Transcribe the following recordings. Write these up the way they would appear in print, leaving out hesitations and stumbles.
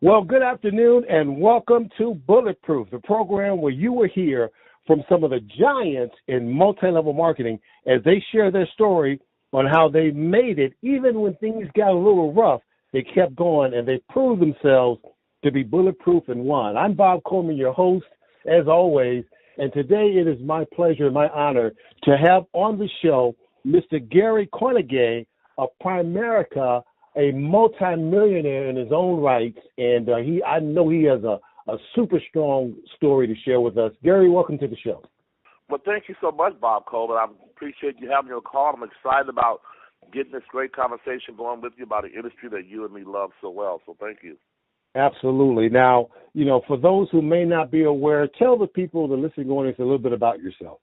Well, good afternoon and welcome to Bulletproof, the program where you will hear from some of the giants in multi-level marketing as they share their story on how they made it. Even when things got a little rough, they kept going and they proved themselves to be bulletproof and won. I'm Bob Coleman, your host, as always, and today it is my pleasure and my honor to have on the show Mr. Gary Kornegay of Primerica, a multi-millionaire in his own rights, and I know he has a super strong story to share with us. Gary, welcome to the show. Well, thank you so much, Bob Coleman. I appreciate you having me on the call. I'm excited about getting this great conversation going with you about an industry that you and me love so well, so thank you. Absolutely. Now, for those who may not be aware, tell the people, the listening audience, a little bit about yourself.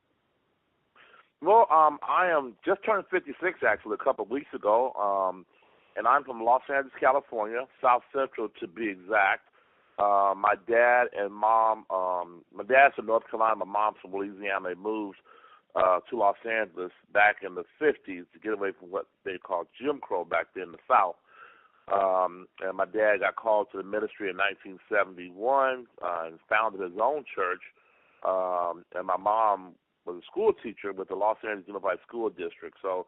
Well, I am just turned 56, actually, a couple of weeks ago. And I'm from Los Angeles, California, South Central to be exact. My dad and mom, my dad's from North Carolina, my mom's from Louisiana. They moved to Los Angeles back in the 50s to get away from what they called Jim Crow back then in the South. And my dad got called to the ministry in 1971 and founded his own church. And my mom was a school teacher with the Los Angeles Unified School District. So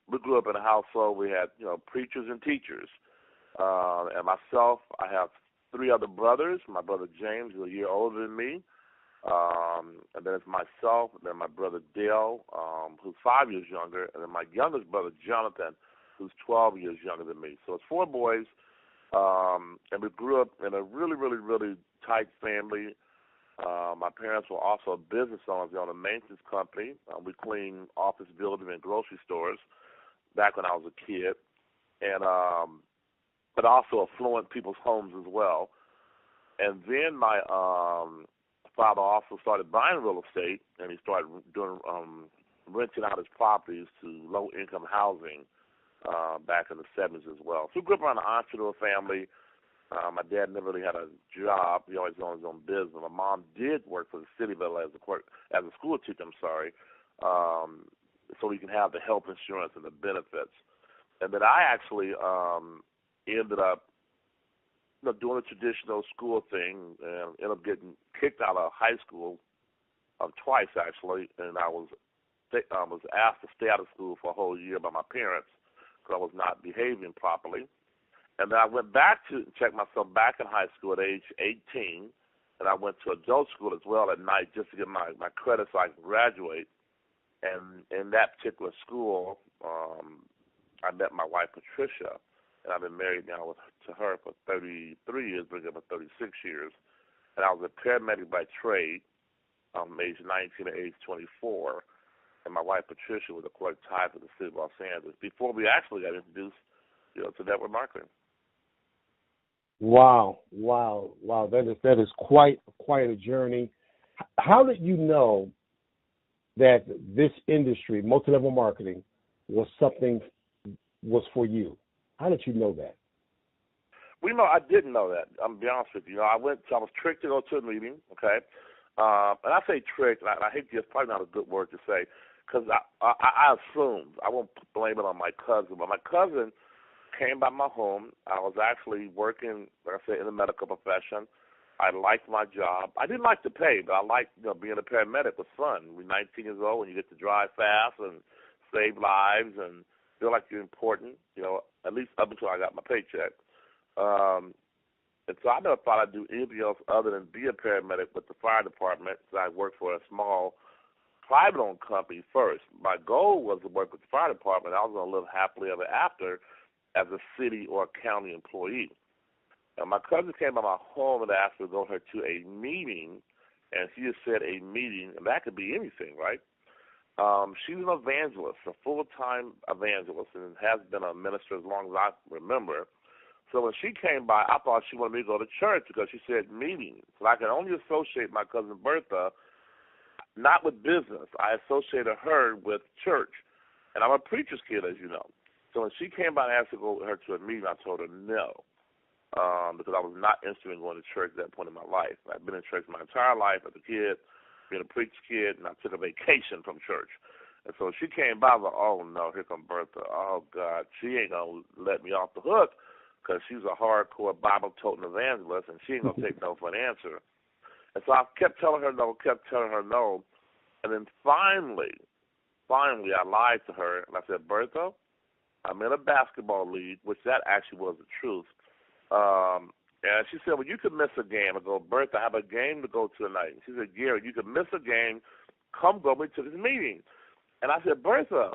we grew up in a household. We had, preachers and teachers. And myself, I have three other brothers. My brother James is a year older than me. And then it's myself, and then my brother Dale, who's 5 years younger, and then my youngest brother Jonathan, who's 12 years younger than me. So it's four boys, and we grew up in a really, really, really tight family. My parents were also business owners. They owned a maintenance company. We cleaned office buildings and grocery stores back when I was a kid, and but also affluent people's homes as well. And then my father also started buying real estate, and he started doing renting out his properties to low-income housing back in the 70s as well. So we grew up around an entrepreneur family. My dad never really had a job. He always owned his own business. My mom did work for the city of LA as a school teacher, so we can have the health insurance and the benefits. And then I actually ended up doing a traditional school thing and ended up getting kicked out of high school twice, actually. And I was asked to stay out of school for a whole year by my parents because I was not behaving properly. And then I went back to check myself back in high school at age 18, and I went to adult school as well at night just to get my credit so I could graduate. And in that particular school, I met my wife, Patricia, and I've been married now to her for 33 years, bringing up for 36 years. And I was a paramedic by trade from age 19 to age 24. And my wife, Patricia, was a clerk tied to the city of Los Angeles before we actually got introduced to network marketing. Wow. That is quite a journey. How did you know that this industry, multi-level marketing, was for you? How did you know that? Well, I didn't know that. I'm going to be honest with you. I was tricked to go to a meeting, okay? And I say tricked, and I hate to, it's probably not a good word to say, because I assumed. I won't blame it on my cousin, but my cousin came by my home. I was actually working, like I said, in the medical profession. I liked my job. I didn't like the pay, but I liked being a paramedic was fun. We're 19 years old, and you get to drive fast and save lives and feel like you're important, at least up until I got my paycheck. And so I never thought I'd do anything else other than be a paramedic with the fire department. So I worked for a small private-owned company first. My goal was to work with the fire department. I was going to live happily ever after as a city or county employee. And my cousin came by my home and asked me to go with her to a meeting, and she just said a meeting, and that could be anything, right? She's an evangelist, a full-time evangelist, and has been a minister as long as I remember. So when she came by, I thought she wanted me to go to church because she said meeting. So I can only associate my cousin Bertha not with business. I associated her with church. And I'm a preacher's kid, as you know. So when she came by and asked to go with her to a meeting, I told her no. Because I was not interested in going to church at that point in my life. I've been in church my entire life as a kid, being a preacher's kid, and I took a vacation from church. And so she came by, I was like, oh, no, here comes Bertha. Oh, God, she ain't going to let me off the hook. because she's a hardcore Bible-toting evangelist, and she ain't going to take no for an answer. And so I kept telling her no, and then finally I lied to her, and I said, Bertha, I'm in a basketball league, which that actually was the truth. And she said, well, you could miss a game. I go, Bertha, I have a game to go to tonight. And she said, Gary, you could miss a game. Come go with me to this meeting. And I said, Bertha,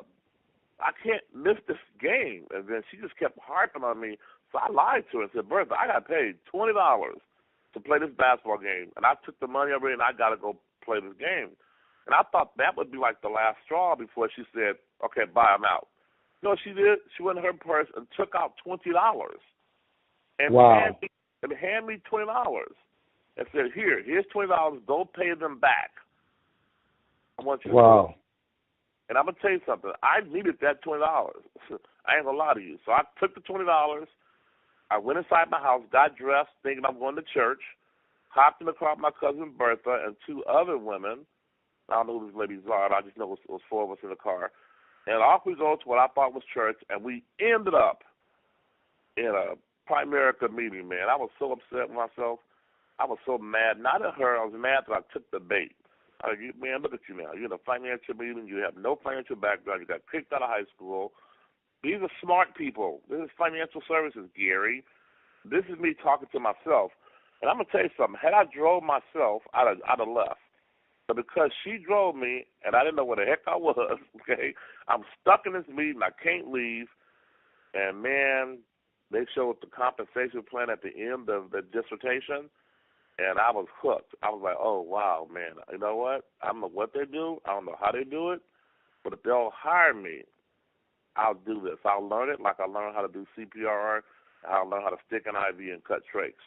I can't miss this game. And then she just kept harping on me. So I lied to her and said, Bertha, I got paid $20 to play this basketball game. And I took the money already, and I got to go play this game. And I thought that would be like the last straw before she said, okay, bye, I'm out. You know what she did? She went in her purse and took out $20 and hand me $20 and said, here's $20. Go pay them back. I want you to do it. And I'm going to tell you something. I needed that $20. I ain't going to lie to you. So I took the $20. I went inside my house, got dressed, thinking I'm going to church, hopped in the car with my cousin Bertha and two other women. I don't know who these ladies are. I just know it was four of us in the car. And off we go to what I thought was church, and we ended up in a Primerica meeting, man. I was so upset with myself. I was so mad. Not at her. I was mad that I took the bait. I mean, man, look at you now. You're in a financial meeting. You have no financial background. You got kicked out of high school. These are smart people. This is financial services, Gary. This is me talking to myself. And I'm going to tell you something. Had I drove myself, I'd have left. But because she drove me, and I didn't know where the heck I was, okay, I'm stuck in this meeting. I can't leave. And, man, they showed the compensation plan at the end of the dissertation, and I was hooked. I was like, oh, wow, man. You know what? I don't know what they do. I don't know how they do it. But if they'll hire me, I'll do this. I'll learn it like I learned how to do CPR. I'll learn how to stick an IV and cut trachs.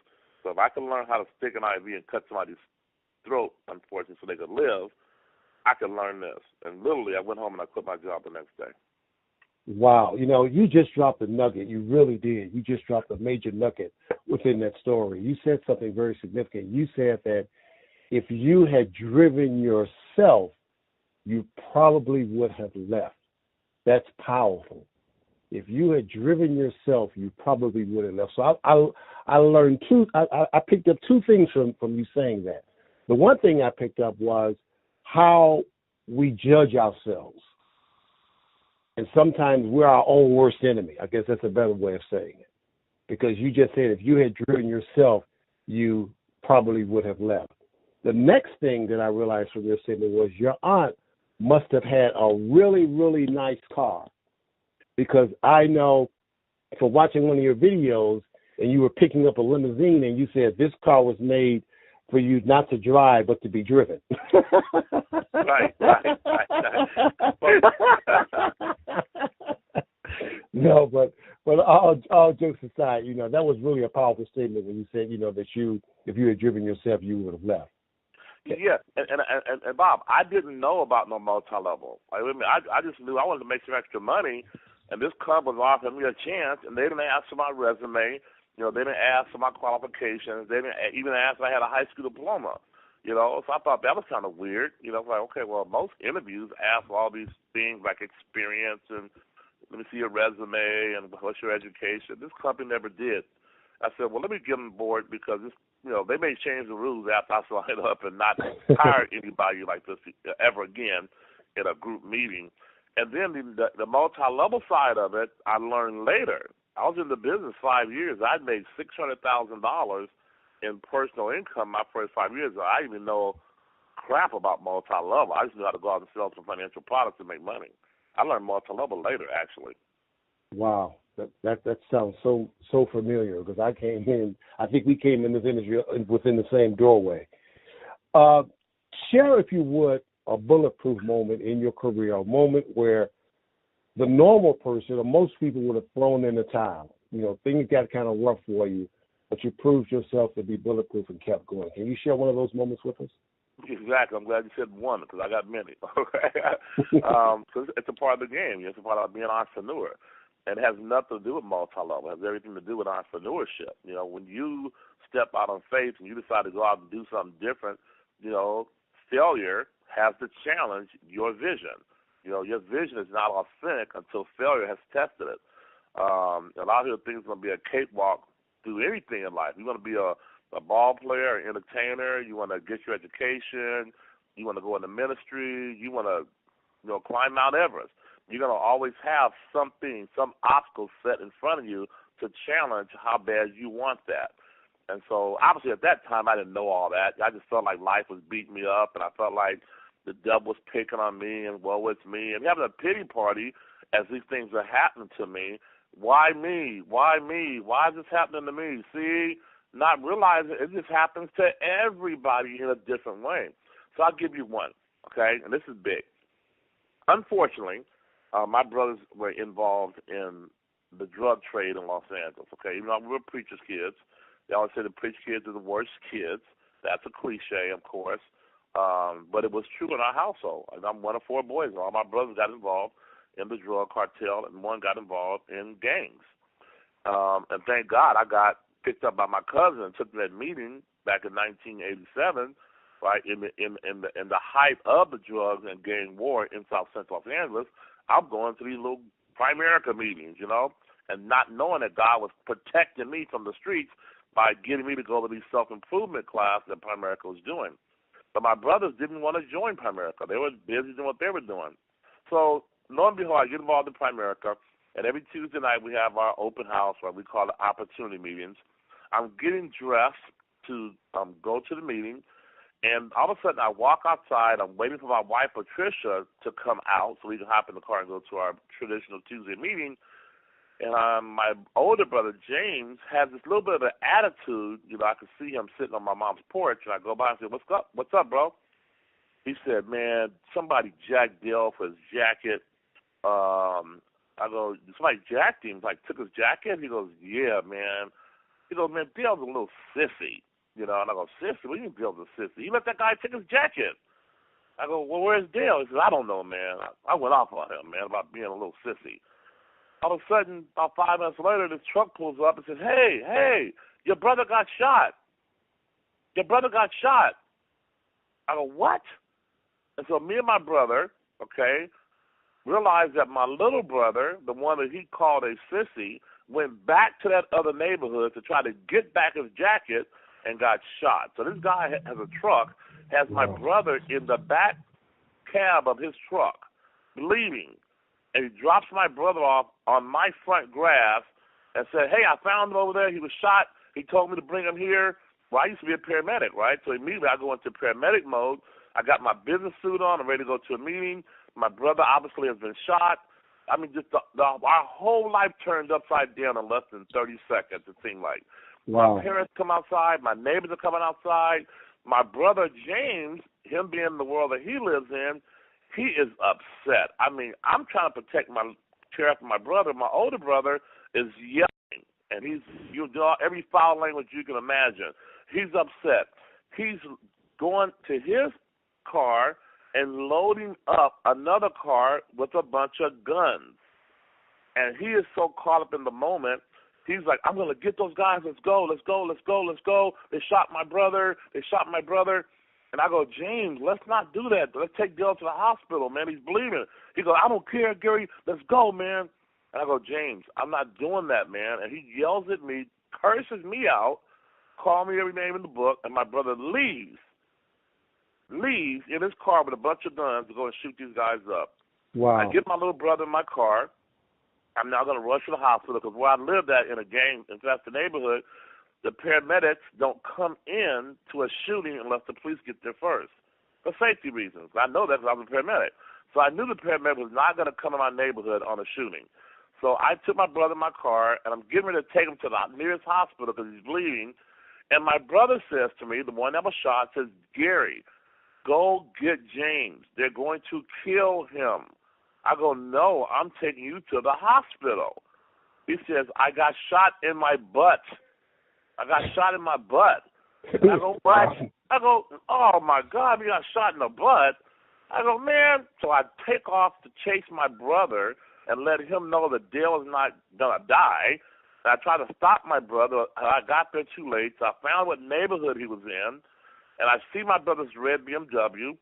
So if I can learn how to stick an IV and cut somebody's throat, unfortunately, so they could live, I can learn this. And literally, I went home and I quit my job the next day. Wow. You know, you just dropped a nugget. You really did. You just dropped a major nugget within that story. You said something very significant. You said that if you had driven yourself, you probably would have left. That's powerful. If you had driven yourself, you probably would have left. So I learned I picked up two things from you saying that. The one thing I picked up was how we judge ourselves. And sometimes we're our own worst enemy. I guess that's a better way of saying it. Because you just said if you had driven yourself, you probably would have left. The next thing that I realized from your statement was your aunt must have had a really, really nice car. Because I know from watching one of your videos and you were picking up a limousine and you said this car was made for you not to drive but to be driven. Right. No, but all jokes aside, you know, that was really a powerful statement when you said, you know, that if you had driven yourself, you would have left. Yeah, and Bob, I didn't know about no multi-level. I just knew I wanted to make some extra money, and this club was offering me a chance, and they didn't ask for my resume. You know, they didn't ask for my qualifications. They didn't even ask if I had a high school diploma. You know, so I thought that was kind of weird. You know, like, okay, well, most interviews ask for all these things like experience and let me see your resume and what's your education. This company never did. I said, well, let me get on board because this, you know, they may change the rules after I sign up and not hire anybody like this ever again in a group meeting. And then the multi-level side of it, I learned later. I was in the business 5 years. I'd made $600,000 in personal income my first 5 years. I didn't even know crap about multi-level. I just knew how to go out and sell some financial products and make money. I learned multi-level later, actually. Wow. That sounds so familiar because I think we came in this industry within the same doorway. Share, if you would, a bulletproof moment in your career, a moment where the normal person or most people would have thrown in the towel. You know, things got kind of rough for you, but you proved yourself to be bulletproof and kept going. Can you share one of those moments with us? Exactly. I'm glad you said one because I got many. Because it's a part of the game. It's a part of being an entrepreneur. And it has nothing to do with multi-level. It has everything to do with entrepreneurship. You know, when you step out on faith and you decide to go out and do something different, you know, failure has to challenge your vision. You know, your vision is not authentic until failure has tested it. A lot of people think it's going to be a cakewalk through anything in life. You want to be a ball player, an entertainer. You want to get your education. You want to go into ministry. You want to, climb Mount Everest. You're going to always have something, some obstacle set in front of you to challenge how bad you want that. And so, obviously, at that time, I didn't know all that. I just felt like life was beating me up, and I felt like the devil was picking on me, and woe is me, and having a pity party as these things are happening to me. Why me? Why me? Why is this happening to me? See, not realizing it just happens to everybody in a different way. So I'll give you one, okay? And this is big. Unfortunately, my brothers were involved in the drug trade in Los Angeles, okay? Even though we were preachers' kids, they always say the preacher kids are the worst kids. That's a cliche, of course, but it was true in our household. I'm one of four boys, and all my brothers got involved in the drug cartel, and one got involved in gangs. And thank God I got picked up by my cousin and took that meeting back in 1987, right, in the height of the drugs and gang war in South Central Los Angeles. I'm going to these little Primerica meetings, and not knowing that God was protecting me from the streets by getting me to go to these self-improvement classes that Primerica was doing. But my brothers didn't want to join Primerica. They were busy doing what they were doing. So, lo and behold, I get involved in Primerica, and every Tuesday night we have our open house, what we call the opportunity meetings. I'm getting dressed to go to the meeting, and all of a sudden I walk outside. I'm waiting for my wife, Patricia, to come out so we can hop in the car and go to our traditional Tuesday meeting. And my older brother, James, has this little bit of an attitude. I could see him sitting on my mom's porch, and I go by and say, What's up, bro? He said, man, somebody jacked Dale for his jacket. I go, somebody jacked him, took his jacket? He goes, yeah, man. He goes, man, Dale's a little sissy. And I go, sissy? What do you mean Dale's a sissy? He let that guy take his jacket. I go, well, where's Dale? He says, I don't know, man. I went off on him, man, about being a little sissy. All of a sudden, about 5 minutes later, this truck pulls up and says, hey, your brother got shot. Your brother got shot. I go, what? And so me and my brother, okay, realized that my little brother, the one that he called a sissy, went back to that other neighborhood to try to get back his jacket and got shot. So this guy has a truck, has my brother in the back cab of his truck, bleeding, and he drops my brother off on my front grass and said, hey, I found him over there. He was shot. He told me to bring him here. Well, I used to be a paramedic, right? So immediately I go into paramedic mode. I got my business suit on. I'm ready to go to a meeting. My brother obviously has been shot. I mean, just our whole life turned upside down in less than 30 seconds, it seemed like. Wow. My parents come outside. My neighbors are coming outside. My brother, James, him being in the world that he lives in, he is upset. I mean, I'm trying to care for my brother. My older brother is yelling, and he's every foul language you can imagine. He's upset. He's going to his car and loading up another car with a bunch of guns. And he is so caught up in the moment, he's like, I'm going to get those guys. Let's go. They shot my brother. And I go, James, let's not do that. Let's take Dale to the hospital, man. He's bleeding. He goes, I don't care, Gary. Let's go, man. And I go, James, I'm not doing that, man. And he yells at me, curses me out, calls me every name in the book, and my brother leaves in his car with a bunch of guns to go and shoot these guys up. Wow. I get my little brother in my car. I'm now going to rush to the hospital because where I lived at in a gang-infested neighborhood, the paramedics don't come in to a shooting unless the police get there first for safety reasons. I know that because I was a paramedic. So I knew the paramedic was not going to come in my neighborhood on a shooting. So I took my brother in my car, and I'm getting ready to take him to the nearest hospital because he's bleeding. And my brother says to me, the one that was shot, says, Gary, go get James. They're going to kill him. I go, no, I'm taking you to the hospital. He says, I got shot in my butt. And I go, what? I go, oh, my God, you got shot in the butt. I go, man. So I take off to chase my brother and let him know that Dale is not going to die. And I try to stop my brother. I got there too late, so I found what neighborhood he was in. And I see my brother's red BMW,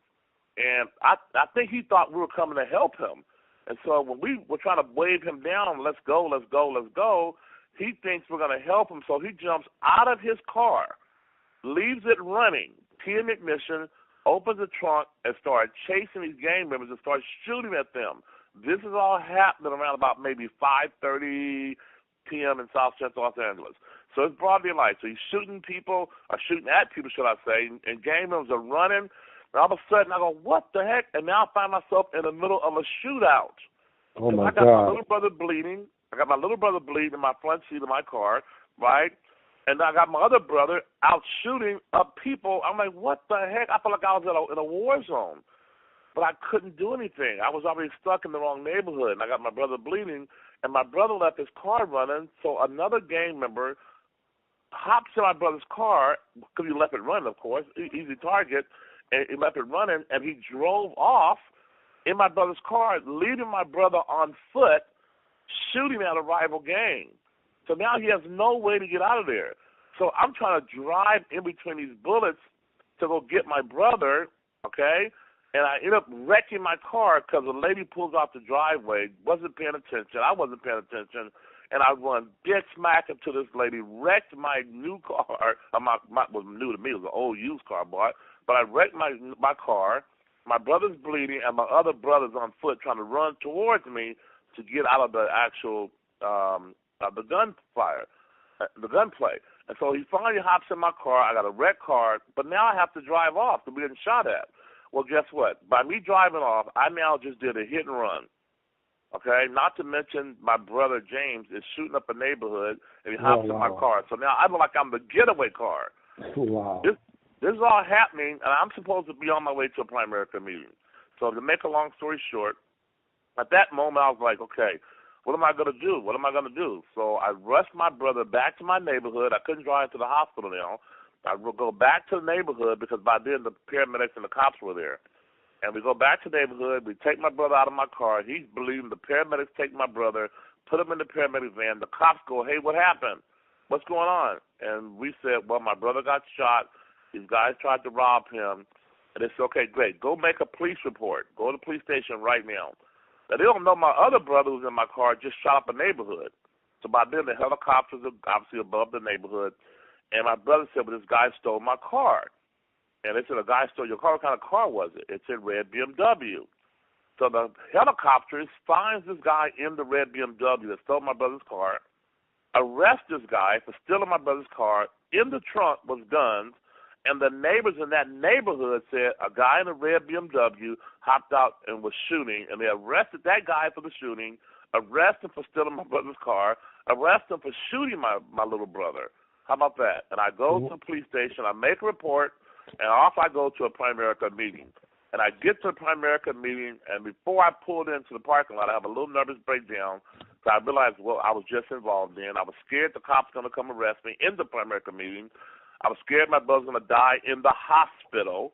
and I think he thought we were coming to help him. And so when we were trying to wave him down, let's go, let's go, let's go, he thinks we're going to help him. So he jumps out of his car, leaves it running, key in ignition, opens the trunk, and starts chasing these gang members and starts shooting at them. This is all happening around about maybe 5:30 p.m. in South Central Los Angeles. So it's broad daylight. So he's shooting people, or shooting at people, should I say, and gang members are running. And all of a sudden, I go, what the heck? And now I find myself in the middle of a shootout. Oh, my I got God. my little brother bleeding. I got my little brother bleeding in my front seat of my car, right? And I got my other brother out shooting up people. I'm like, what the heck? I felt like I was in a war zone. But I couldn't do anything. I was already stuck in the wrong neighborhood, and I got my brother bleeding, and my brother left his car running, so another gang member hops in my brother's car, because he left it running, of course, easy target, and he left it running, and he drove off in my brother's car, leaving my brother on foot, shooting at a rival gang. So now he has no way to get out of there. So I'm trying to drive in between these bullets to go get my brother, okay? And I end up wrecking my car because a lady pulls off the driveway, wasn't paying attention. I wasn't paying attention. And I run dead smack into this lady, wrecked my new car. Was new to me. It was an old used car I bought. But I wrecked my car. My brother's bleeding, and my other brother's on foot trying to run towards me to get out of the actual the gunplay. And so he finally hops in my car. I got a wrecked car, but now I have to drive off to be getting shot at. Well, guess what? By me driving off, I now just did a hit and run. Okay? Not to mention my brother James is shooting up a neighborhood, and he hops in my car. So now I look like I'm the getaway car. Wow. This is all happening, and I'm supposed to be on my way to a Primerica meeting. So to make a long story short, at that moment I was like, okay, what am I going to do? What am I going to do? So I rushed my brother back to my neighborhood. I couldn't drive to the hospital now. I will go back to the neighborhood because by then the paramedics and the cops were there. And we go back to the neighborhood. We take my brother out of my car. He's bleeding. The paramedics take my brother, put him in the paramedic van. The cops go, hey, what happened? What's going on? And we said, well, my brother got shot. These guys tried to rob him. And they said, okay, great. Go make a police report. Go to the police station right now. Now, they don't know my other brother who's in my car just shot up a neighborhood. So by then the helicopters are obviously above the neighborhood. And my brother said, well, this guy stole my car. And they said, a guy stole your car. What kind of car was it? It's a red BMW. So the helicopters finds this guy in the red BMW that stole my brother's car, arrest this guy for stealing my brother's car. In the trunk was guns. And the neighbors in that neighborhood said a guy in a red BMW hopped out and was shooting, and they arrested that guy for the shooting, arrested him for stealing my brother's car, arrested him for shooting my little brother. How about that? And I go to the police station, I make a report, and off I go to a Primerica meeting. And I get to the Primerica meeting, and before I pulled into the parking lot, I have a little nervous breakdown. So I realized what I was just involved in. I was scared the cops were going to come arrest me in the Primerica meeting. I was scared my brother was going to die in the hospital,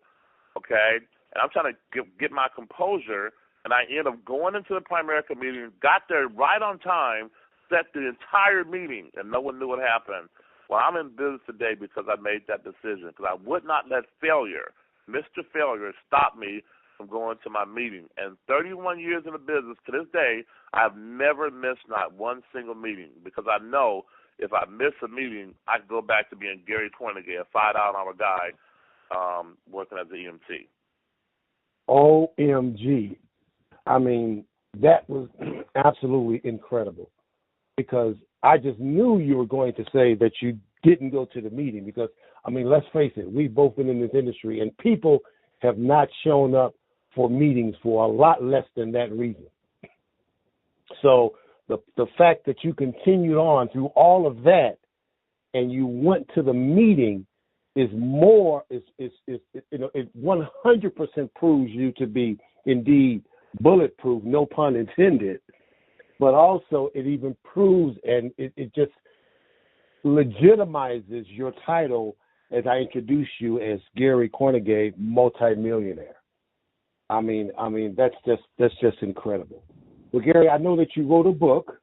okay? And I'm trying to get my composure, and I end up going into the Primerica meeting, got there right on time, set the entire meeting, and no one knew what happened. Well, I'm in business today because I made that decision, because I would not let failure, Mr. Failure, stop me from going to my meeting. And 31 years in the business, to this day, I've never missed not one single meeting, because I know if I miss a meeting, I can go back to being Gary Kornegay, a $5 an hour guy working as an EMT. OMG. I mean, that was absolutely incredible, because I just knew you were going to say that you didn't go to the meeting because, I mean, let's face it, we've both been in this industry, and people have not shown up for meetings for a lot less than that reason. So the fact that you continued on through all of that and you went to the meeting is more, it 100% proves you to be indeed bulletproof, no pun intended, but also it even proves and it just legitimizes your title as I introduce you as Gary Kornegay, multi-millionaire. I mean, that's just incredible. Well, Gary, I know that you wrote a book,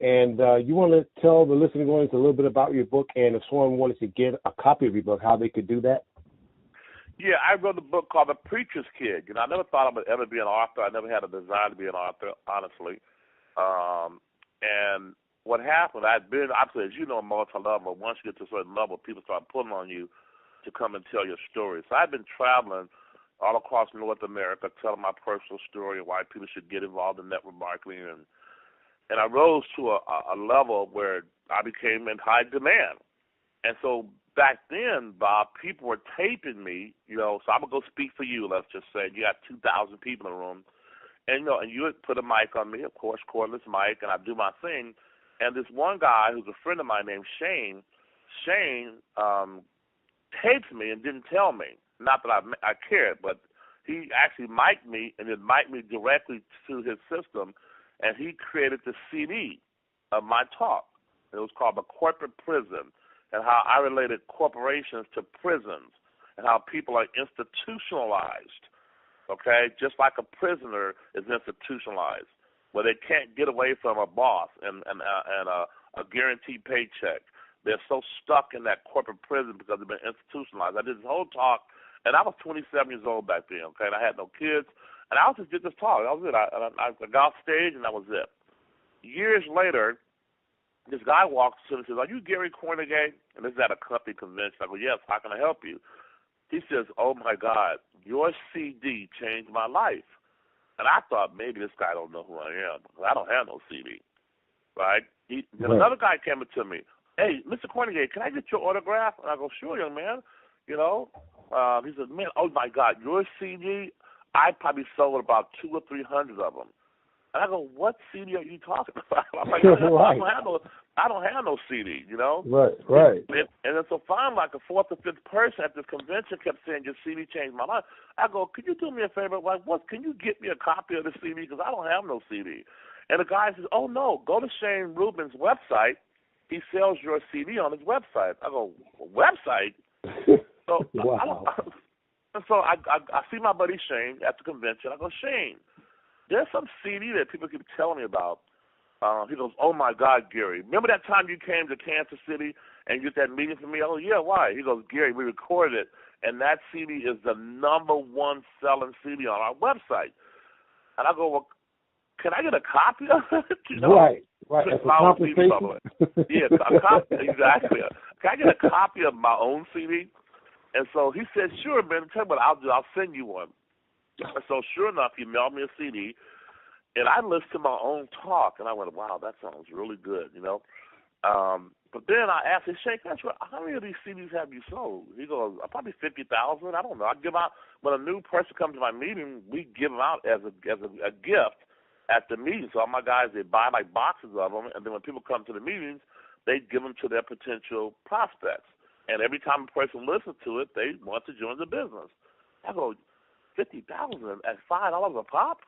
and you want to tell the listening audience a little bit about your book, and if someone wanted to get a copy of your book, how they could do that? Yeah, I wrote a book called The Preacher's Kid. You know, I never thought I would ever be an author. I never had a desire to be an author, honestly. And what happened, I'd been, obviously, as you know, multi-level. Once you get to a certain level, people start pulling on you to come and tell your story. So I've been traveling all across North America, telling my personal story and why people should get involved in network marketing. And I rose to a level where I became in high demand. And so back then, Bob, people were taping me, you know, so I would go speak for you, let's just say. You got 2,000 people in the room. And, you know, and you would put a mic on me, of course, cordless mic, and I'd do my thing. And this one guy who's a friend of mine named Shane taped me and didn't tell me. Not that I cared, but he actually mic'd me and then mic'd me directly to his system, and he created the CD of my talk. It was called The Corporate Prison, and how I related corporations to prisons and how people are institutionalized, okay, just like a prisoner is institutionalized, where they can't get away from a boss and a guaranteed paycheck. They're so stuck in that corporate prison because they've been institutionalized. I did this whole talk, and I was 27 years old back then, okay, and I had no kids, and I just did this talk. That was it. I got off stage, and that was it. Years later, this guy walks to me and says, "Are you Gary Kornegay?" And this is at a company convention. I go, "Yes, how can I help you?" He says, "Oh, my God, your CD changed my life." And I thought maybe this guy don't know who I am. I don't have no CD, right? Then another guy came up to me, "Hey, Mr. Kornegay, can I get your autograph?" And I go, "Sure, young man." You know, he said, "Man, oh, my God, your CD, I probably sold about 200 or 300 of them." And I go, "What CD are you talking about?" I'm like, I don't have no CD, you know? Right. And then so finally, like a fourth or fifth person at this convention kept saying, "Your CD changed my life." I go, "Could you do me a favor? Like, can you get me a copy of the CD? Because I don't have no CD." And the guy says, "Oh, no, go to Shane Rubin's website. He sells your CD on his website." I go, "Website?" So wow. I see my buddy Shane at the convention. I go, "Shane, there's some CD that people keep telling me about." He goes, "Oh, my God, Gary. Remember that time you came to Kansas City and you did that meeting for me?" I go, "Yeah, why?" He goes, "Gary, we recorded it, and that CD is the #1 selling CD on our website." And I go, "Well, can I get a copy of it?" You know? Right. That's a compensation. Yeah, a copy, exactly. "Can I get a copy of my own CD?" And so he said, "Sure, man. Tell me what I'll do. I'll send you one." And so sure enough, he mailed me a CD, and I listened to my own talk, and I went, "Wow, that sounds really good," you know. But then I asked him, "Shane, how many of these CDs have you sold?" He goes, "Probably 50,000. I don't know. I give out when a new person comes to my meeting, we give them out as a gift at the meeting. So all my guys, they buy like boxes of them, and then when people come to the meetings, they give them to their potential prospects. And every time a person listens to it, they want to join the business." I go, 50,000 at $5 a pop?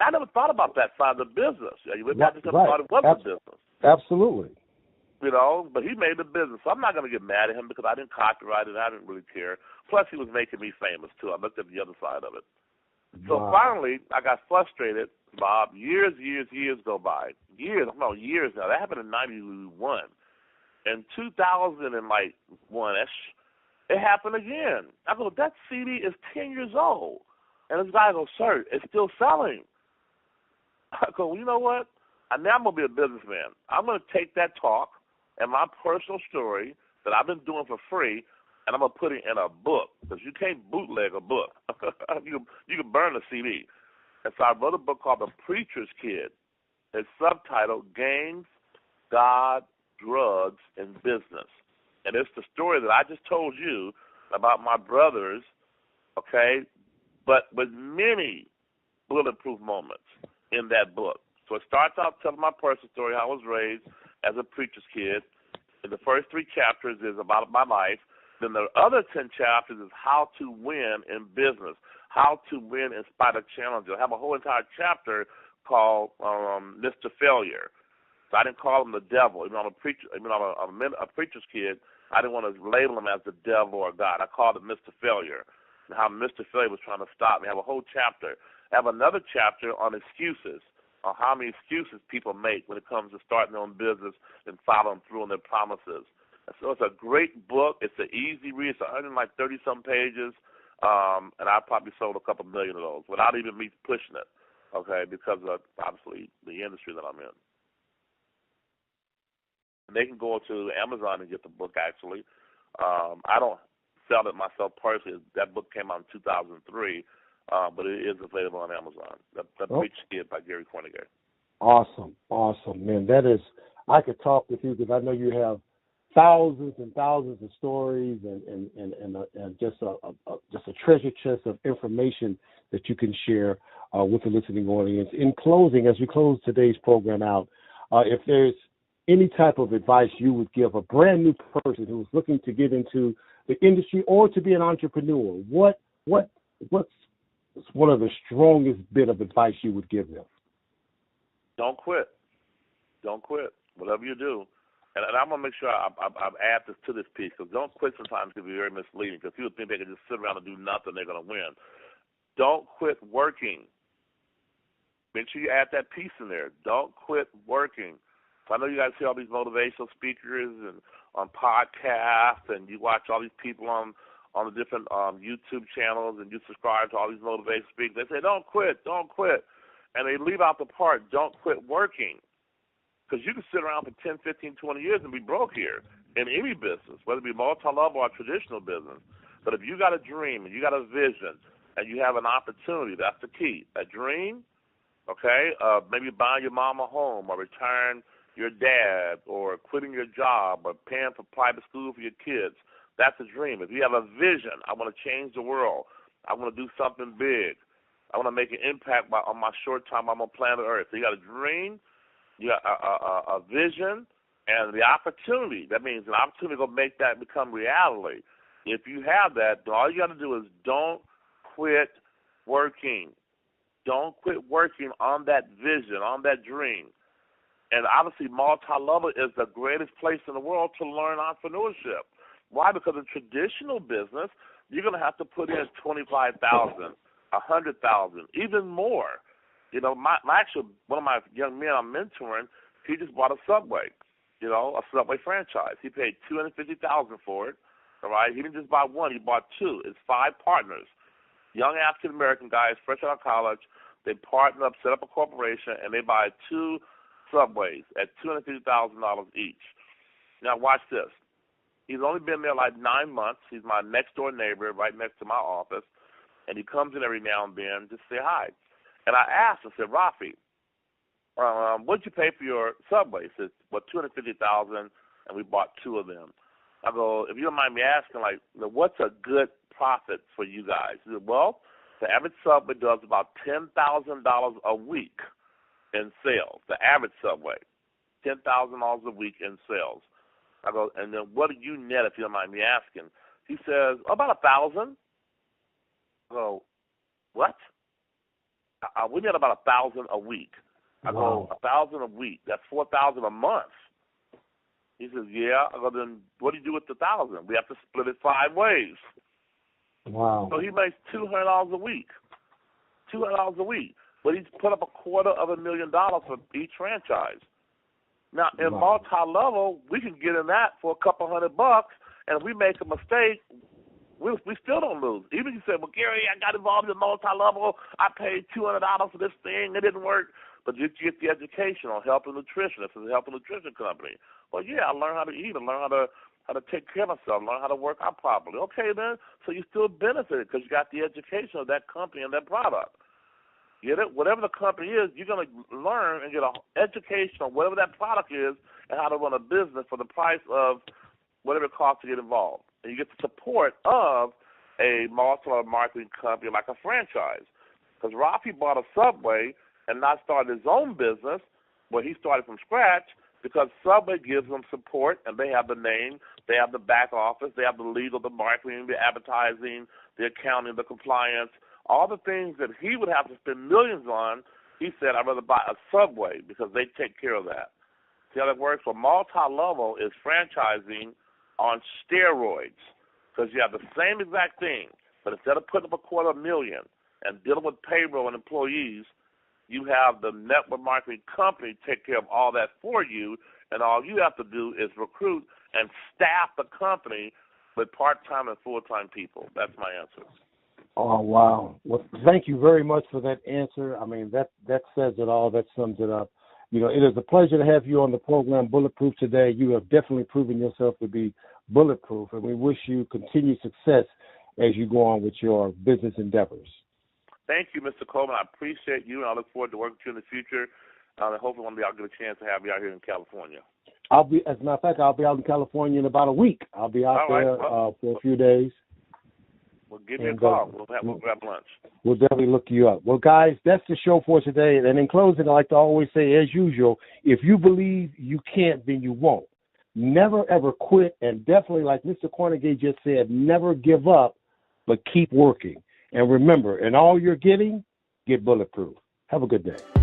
I never thought about that side of the business. You would have never thought it was a business. Absolutely. You know, but he made the business. So I'm not going to get mad at him because I didn't copyright it. I didn't really care. Plus, he was making me famous, too. I looked at the other side of it. So finally, I got frustrated, Bob. Years go by. Years now. That happened in 91. In 2001, it happened again. I go, "That CD is 10 years old." And this guy goes, "Sir, it's still selling." I go, "Well, you know what? Now I'm going to be a businessman. I'm going to take that talk and my personal story that I've been doing for free, and I'm going to put it in a book, because you can't bootleg a book. You can burn a CD." And so I wrote a book called The Preacher's Kid. It's subtitled Games, God, Drugs, and Business. And it's the story that I just told you about my brothers, okay, but with many bulletproof moments in that book. So it starts out telling my personal story, how I was raised as a preacher's kid. And the first 3 chapters is about my life. Then the other 10 chapters is how to win in business, how to win in spite of challenges. I have a whole entire chapter called Mr. Failure. So I didn't call him the devil. Even though I'm a preacher, I'm a preacher's kid, I didn't want to label him as the devil or God. I called him Mr. Failure, and how Mr. Failure was trying to stop me. I have a whole chapter. I have another chapter on excuses, on how many excuses people make when it comes to starting their own business and following through on their promises. So it's a great book. It's an easy read. It's 130-some pages, and I probably sold a couple million of those without even me pushing it, okay, because of, obviously, the industry that I'm in. And they can go to Amazon and get the book, actually. I don't sell it myself personally. That book came out in 2003, but it is available on Amazon. The Big Skid by Gary Kornegay. Awesome, man. That is, I could talk with you because I know you have thousands and thousands of stories and just a treasure chest of information that you can share with the listening audience. In closing, as we close today's program out, if there's any type of advice you would give a brand new person who's looking to get into the industry or to be an entrepreneur, what's one of the strongest bit of advice you would give them? Don't quit. Don't quit. Whatever you do. And I'm going to make sure I add this to this piece, because don't quit sometimes can be very misleading, because people think they can just sit around and do nothing, they're going to win. Don't quit working. Make sure you add that piece in there. Don't quit working. I know you guys see all these motivational speakers and on podcasts, and you watch all these people on the different YouTube channels, and you subscribe to all these motivational speakers. They say, don't quit, don't quit. And they leave out the part, don't quit working. Because you can sit around for 10, 15, 20 years and be broke here in any business, whether it be multi-level or traditional business. But if you got a dream and you got a vision and you have an opportunity, that's the key. A dream, okay, maybe buying your mom a home or retiring your dad or quitting your job or paying for private school for your kids, that's a dream. If you have a vision, I want to change the world, I want to do something big, I want to make an impact on my short time I'm on planet Earth. So you got a dream, you got a vision, and the opportunity. That means an opportunity to go make that become reality. If you have that, all you got to do is don't quit working. Don't quit working on that vision, on that dream. And obviously, multi-level is the greatest place in the world to learn entrepreneurship. Why? Because in traditional business, you're going to have to put in $25,000, $100,000, even more. You know, one of my young men I'm mentoring, he just bought a Subway, a Subway franchise. He paid $250,000 for it. All right, he didn't just buy one; he bought two. It's 5 partners, young African American guys, fresh out of college. They partner up, set up a corporation, and they buy 2 Subways at $250,000 each. Now, watch this. He's only been there like 9 months. He's my next door neighbor, right next to my office, and he comes in every now and then just to say hi. And I asked him, I said, Rafi, what'd you pay for your Subway? He said, well, $250,000, and we bought 2 of them. I go, if you don't mind me asking, what's a good profit for you guys? He said, well, the average Subway does about $10,000 a week in sales, the average Subway, $10,000 a week in sales. I go, and then what do you net, if you don't mind me asking? He says, about 1,000. I go, what? We net about 1,000 a week. I go, 1,000 a week. That's 4,000 a month. He says, yeah. I go, then what do you do with the 1,000? We have to split it 5 ways. Wow. So he makes $200 a week. $200 a week. But he's put up $250,000 for each franchise. Now, in multi-level, we can get in that for a couple $100, and if we make a mistake, we still don't lose. Even if you say, well, Gary, I got involved in multi-level, I paid $200 for this thing, it didn't work. But you get the education on health and nutrition. If it's a health and nutrition company, well, yeah, I learned how to eat, I learned how to take care of myself, learn how to work out properly. Okay, then, so you still benefit because you got the education of that company and that product. Get it? Whatever the company is, you're going to learn and get an education on whatever that product is and how to run a business for the price of whatever it costs to get involved. And you get the support of a multi-level marketing company like a franchise. Because Rafi bought a Subway and not started his own business where he started from scratch because Subway gives them support, and they have the name, they have the back office, they have the legal, the marketing, the advertising, the accounting, the compliance. All the things that he would have to spend millions on, he said, I'd rather buy a Subway because they take care of that. See how that works? Well, multi-level is franchising on steroids because you have the same exact thing, but instead of putting up $250,000 and dealing with payroll and employees, you have the network marketing company take care of all that for you, and all you have to do is recruit and staff the company with part-time and full-time people. That's my answer. Oh, wow. Well, thank you very much for that answer. I mean, that says it all. That sums it up. You know, it is a pleasure to have you on the program, Bulletproof, today. You have definitely proven yourself to be bulletproof, and we wish you continued success as you go on with your business endeavors. Thank you, Mr. Coleman. I appreciate you, and I look forward to working with you in the future. And hopefully one day I'll get a chance to have you out here in California. As a matter of fact, I'll be out in California in about a week. I'll be out there for a few days. Well, give me a call. We'll grab lunch. We'll definitely look you up. Well, guys, that's the show for today. And in closing, I like to always say, as usual, if you believe you can't, then you won't. Never, ever quit. And definitely, like Mr. Kornegay just said, never give up, but keep working. And remember, in all you're getting, get bulletproof. Have a good day.